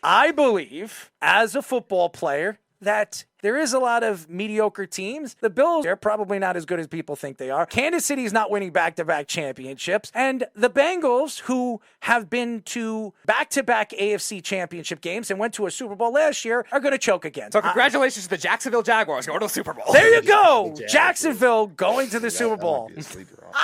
I believe, as a football player, that there is a lot of mediocre teams. The Bills, they're probably not as good as people think they are. Kansas City's not winning back-to-back championships. And the Bengals, who have been to back-to-back AFC championship games and went to a Super Bowl last year, are going to choke again. So congratulations to the Jacksonville Jaguars going to the Super Bowl. There you go. Jacksonville going to the Super Bowl.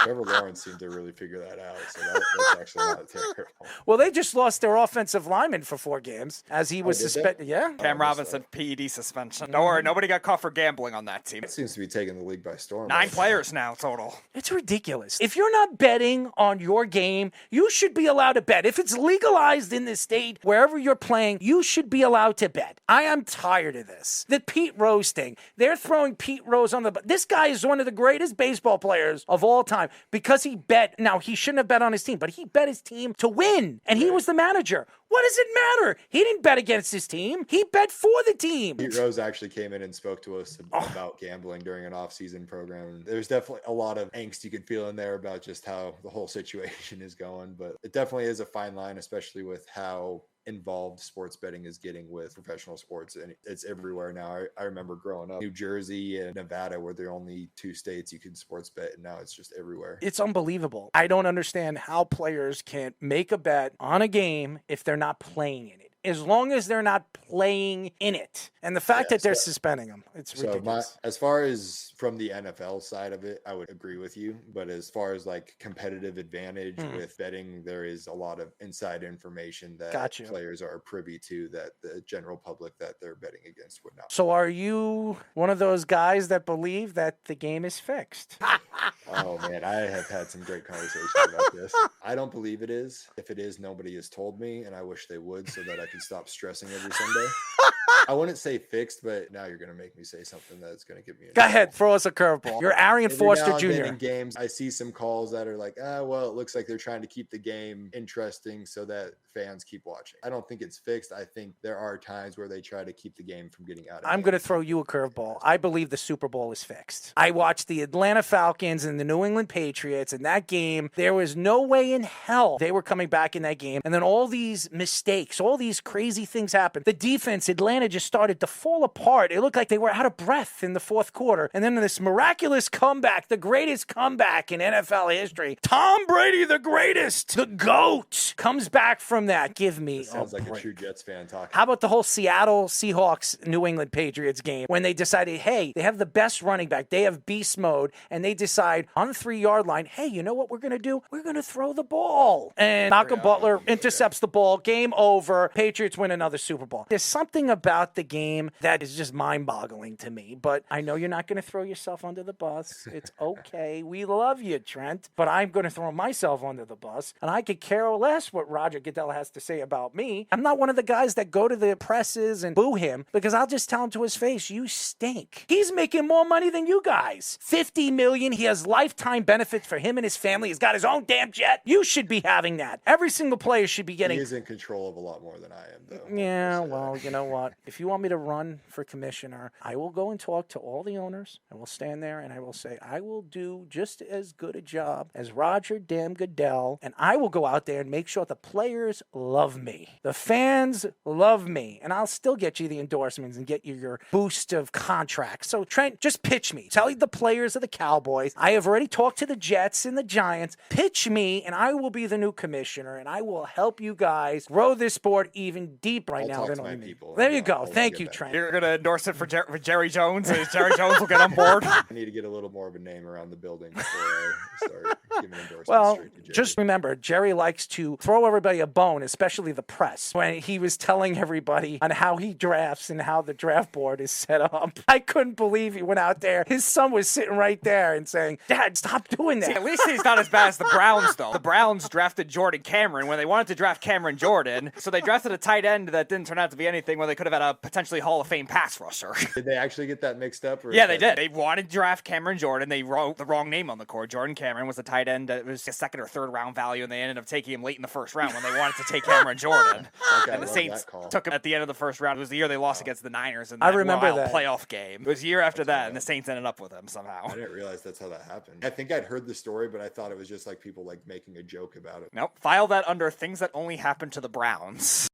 Trevor Lawrence seemed to really figure that out. So that's actually not terrible. Well, they just lost their offensive lineman for 4 games as he was suspended. Yeah. Cam Robinson, PED suspension. Don't worry, nobody got caught for gambling on that team. It seems to be taking the league by storm. 9 players now total. It's ridiculous. If you're not betting on your game, you should be allowed to bet. If it's legalized in this state, wherever you're playing, you should be allowed to bet. I am tired of this. The Pete Rose thing. They're throwing Pete Rose on the... This guy is one of the greatest baseball players of all time because he bet... Now, he shouldn't have bet on his team, but he bet his team to win, and he was the manager. What does it matter? He didn't bet against his team. He bet for the team. Pete Rose actually came in and spoke to us about gambling during an off-season program. There's definitely a lot of angst you could feel in there about just how the whole situation is going, but it definitely is a fine line, especially with how involved sports betting is getting with professional sports, and it's everywhere now. I remember growing up, New Jersey and Nevada were the only 2 states you could sports bet, and now it's just everywhere. It's unbelievable. I don't understand how players can make a bet on a game if they're not playing in it, as long as they're not playing in it. And the fact that they're suspending them, it's ridiculous. As far as from the NFL side of it, I would agree with you. But as far as like competitive advantage with betting, there is a lot of inside information that players are privy to that the general public that they're betting against would not. So are you one of those guys that believe that the game is fixed? Oh, man, I have had some great conversations about this. I don't believe it is. If it is, nobody has told me, and I wish they would so that I can stop stressing every Sunday. I wouldn't say fixed, but now you're going to make me say something that's going to get me in trouble. Ahead, throw us a curveball. You're Arian Foster Jr. In games, I see some calls that are like, well, it looks like they're trying to keep the game interesting so that fans keep watching. I don't think it's fixed. I think there are times where they try to keep the game from getting out of I'm going to throw you a curveball. I believe the Super Bowl is fixed. I watched the Atlanta Falcons and the New England Patriots in that game. There was no way in hell they were coming back in that game. And then all these mistakes, all these crazy things happened. The defense, Atlanta just started to fall apart. It looked like they were out of breath in the 4th quarter. And then this miraculous comeback, the greatest comeback in NFL history. Tom Brady, the greatest, the GOAT, comes back from that. Give me sounds like a true Jets fan talking. How about the whole Seattle Seahawks New England Patriots game when they decided, hey, they have the best running back. They have beast mode. And they decide on the 3-yard line, hey, you know what we're going to do? We're going to throw the ball. And Malcolm Butler intercepts the ball. Game over. Patriots win another Super Bowl. There's something about the game that is just mind-boggling to me. But I know you're not going to throw yourself under the bus. It's okay. We love you, Trent. But I'm going to throw myself under the bus. And I could care less what Roger Goodell has to say about me. I'm not one of the guys that go to the presses and boo him because I'll just tell him to his face, you stink. He's making more money than you guys. $50 million. He has lifetime benefits for him and his family. He's got his own damn jet. You should be having that. Every single player should be getting... He is in control of a lot more than I am, though. Yeah, well, you know what? If you want me to run for commissioner, I will go and talk to all the owners. I will stand there and I will say, I will do just as good a job as Roger damn Goodell, and I will go out there and make sure the players love me. The fans love me, and I'll still get you the endorsements and get you your boost of contracts. So, Trent, just pitch me. Tell the players of the Cowboys, I have already talked to the Jets and the Giants. Pitch me, and I will be the new commissioner, and I will help you guys grow this sport even deeper right now than only me. There you go. Thank you, Trent. You're going to endorse it for Jerry Jones? Jerry Jones will get on board? I need to get a little more of a name around the building before I start giving endorsements well, straight to Jerry. Just remember, Jerry likes to throw everybody a bone, especially the press, when he was telling everybody on how he drafts and how the draft board is set up. I couldn't believe he went out there. His son was sitting right there and saying, Dad, stop doing that. See, at least he's not as bad as the Browns, though. The Browns drafted Jordan Cameron when they wanted to draft Cameron Jordan, so they drafted a tight end that didn't turn out to be anything when they could have had a potentially Hall of Fame pass rusher. Did they actually get that mixed up? Yeah, they did. They wanted to draft Cameron Jordan. They wrote the wrong name on the court. Jordan Cameron was the tight end that was a 2nd or 3rd round value, and they ended up taking him late in the 1st round when they wanted to take Cameron Jordan. Okay, and the Saints took him at the end of the 1st round. It was the year they lost against the Niners in that I remember that playoff game. It was a year after that, and the Saints ended up with him somehow. I didn't realize that's how that happened. I think I'd heard the story, but I thought it was just like people like making a joke about it. Nope. File that under things that only happen to the Browns.